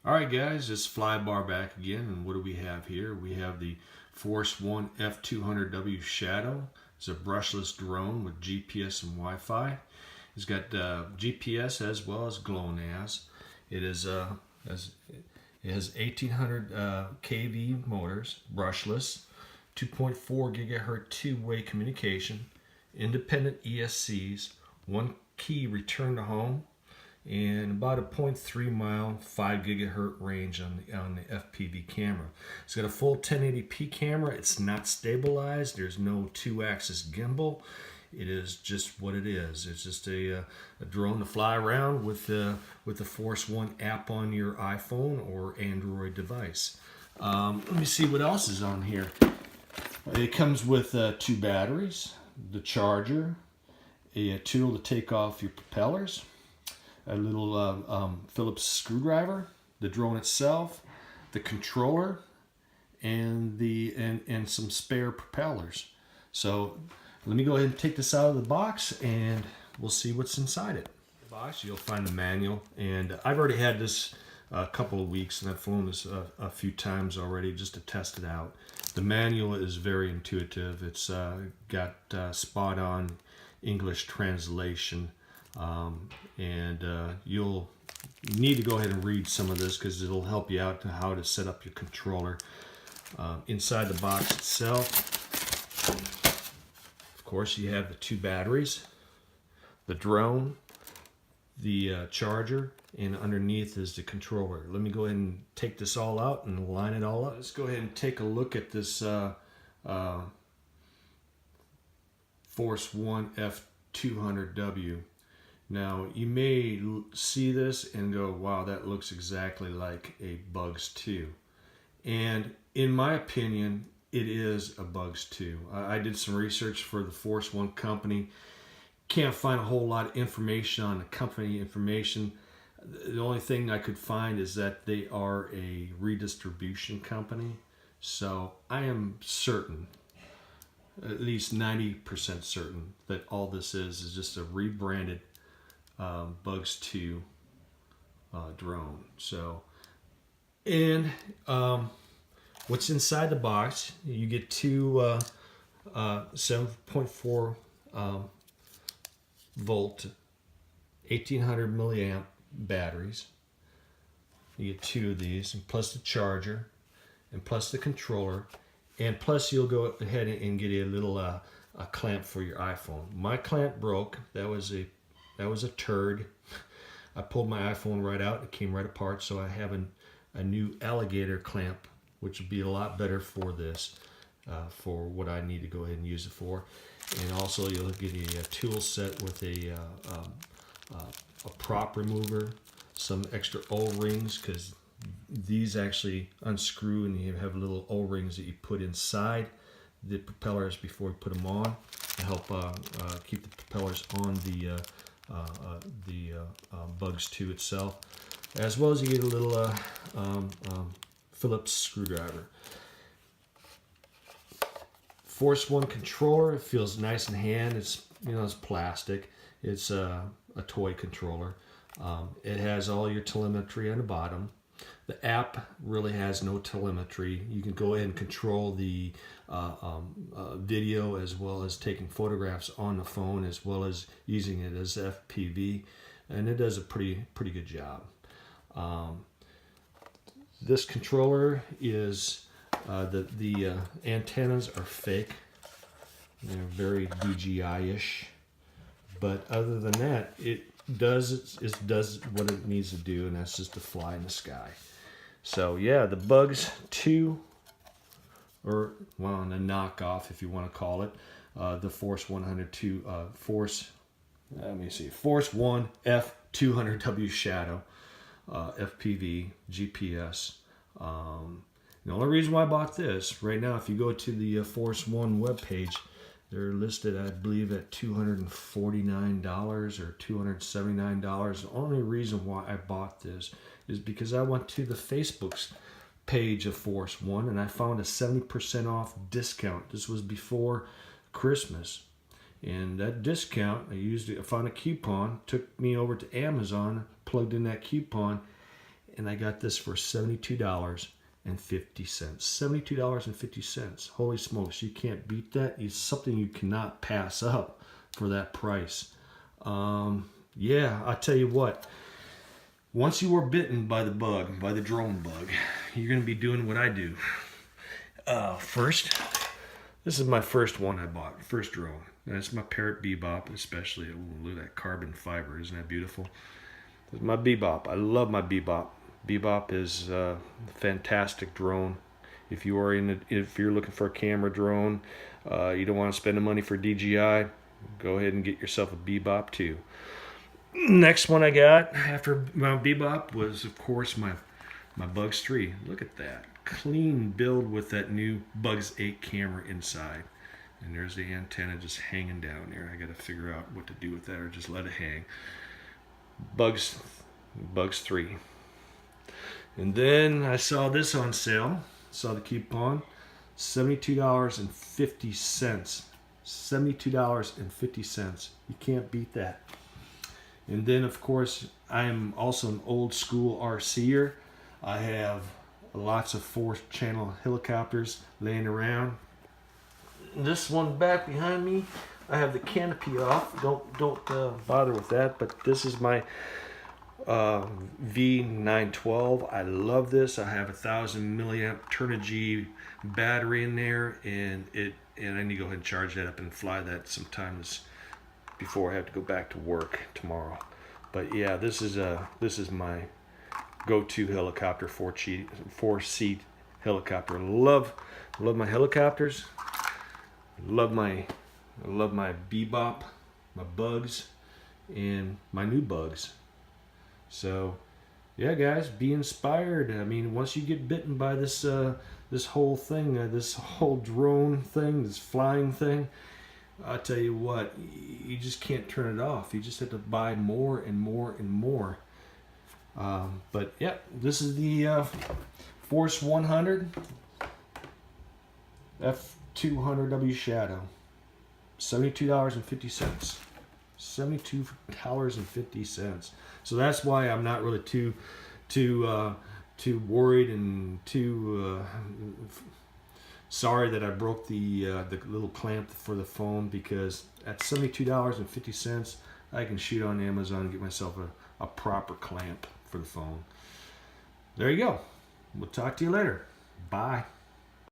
Alright guys, it's Flybar back again, and what do we have here? We have the One F200W Shadow. It's a brushless drone with GPS and Wi-Fi. It's got GPS as well as GLONASS. It has 1800 kV motors, brushless, 2.4 gigahertz two-way communication, independent ESCs, one key return to home, and about a 0.3 mile, 5 gigahertz range on the FPV camera. It's got a full 1080p camera. It's not stabilized. There's no 2-axis gimbal. It is just what it is. It's just a drone to fly around with the Force One app on your iPhone or Android device. Let me see what else is on here. It comes with 2 batteries, the charger, a tool to take off your propellers, a little Phillips screwdriver, the drone itself, the controller, and some spare propellers. So let me go ahead and take this out of the box, and we'll see what's inside it. In the box, you'll find the manual, and I've already had this a couple of weeks, and I've flown this a few times already just to test it out. The manual is very intuitive. It's got spot on English translation. You'll need to go ahead and read some of this because it'll help you out to how to set up your controller. Inside the box itself, of course, you have the 2 batteries, the drone, the charger, and underneath is the controller. Let me go ahead and take this all out and line it all up. Let's go ahead and take a look at this Force One F200W. Now, you may see this and go, wow, that looks exactly like a Bugs 2. And in my opinion, it is a Bugs 2. I did some research for the Force One company. Can't find a whole lot of information on the company information. The only thing I could find is that they are a redistribution company. So I am certain, at least 90% certain, that all this is just a rebranded Bugs 2 drone. So, and what's inside the box? You get 2 7.4 volt 1800 milliamp batteries. You get 2 of these, and plus the charger, and plus the controller, and plus you'll go ahead and get a little a clamp for your iPhone. My clamp broke. That was a turd. I pulled my iPhone right out. It came right apart. So I have a new alligator clamp, which would be a lot better for this, for what I need to go ahead and use it for. And also you'll get a tool set with a prop remover, some extra O-rings, because these actually unscrew, and you have little O-rings that you put inside the propellers before you put them on to help keep the propellers on the Bugs 2 itself, as well as you get a little Phillips screwdriver. Force One controller, it feels nice in hand. It's it's plastic. It's a toy controller. It has all your telemetry on the bottom. The app really has no telemetry. You can go ahead and control the video as well as taking photographs on the phone, as well as using it as FPV, and it does a pretty good job. This controller is the antennas are fake. They're very DJI-ish, but other than that, it does what it needs to do, and that's just to fly in the sky. So yeah, the Bugs 2, or well, the knockoff if you want to call it, the Force One F200W Shadow, FPV, GPS. The only reason why I bought this right now, if you go to the Force One webpage, they're listed, I believe, at $249 or $279. The only reason why I bought this is because I went to the Facebook's page of Force One and I found a 70% off discount. This was before Christmas. And that discount, I found a coupon, took me over to Amazon, plugged in that coupon, and I got this for $72.50. $72.50. Holy smokes, you can't beat that. It's something you cannot pass up for that price. Yeah, I tell you what, once you are bitten by the bug, by the drone bug, you're going to be doing what I do. First, this is my first one I bought, first drone. And it's my Parrot Bebop, especially. Ooh, look at that carbon fiber, isn't that beautiful? It's my Bebop. I love my Bebop. Bebop is a fantastic drone. If you're looking for a camera drone, you don't want to spend the money for DJI, go ahead and get yourself a Bebop too. Next one I got after my Bebop was, of course, my Bugs 3. Look at that. Clean build with that new Bugs 8 camera inside. And there's the antenna just hanging down there. I got to figure out what to do with that or just let it hang. Bugs 3. And then I saw this on sale. Saw the coupon. $72.50. $72.50. You can't beat that. And then, of course, I am also an old school RCer. I have lots of 4-channel helicopters laying around. This one back behind me, I have the canopy off. Don't bother with that. But this is my V912. I love this. I have a 1,000 milliamp Turnigy battery in there, and I need to go ahead and charge that up and fly that sometimes before I have to go back to work tomorrow. But yeah, this is my go-to helicopter, 4-seat helicopter. Love my helicopters. Love my Bebop, my Bugs, and my new Bugs. So yeah, guys, be inspired. I mean, once you get bitten by this this whole thing, this whole drone thing, this flying thing, I tell you what, you just can't turn it off. You just have to buy more and more and more. But yeah, this is the Force 100 F200W Shadow. $72.50. $72.50. So that's why I'm not really too worried and too sorry that I broke the little clamp for the phone, because at $72.50 I can shoot on Amazon and get myself a proper clamp for the phone. There you go. We'll talk to you later. Bye.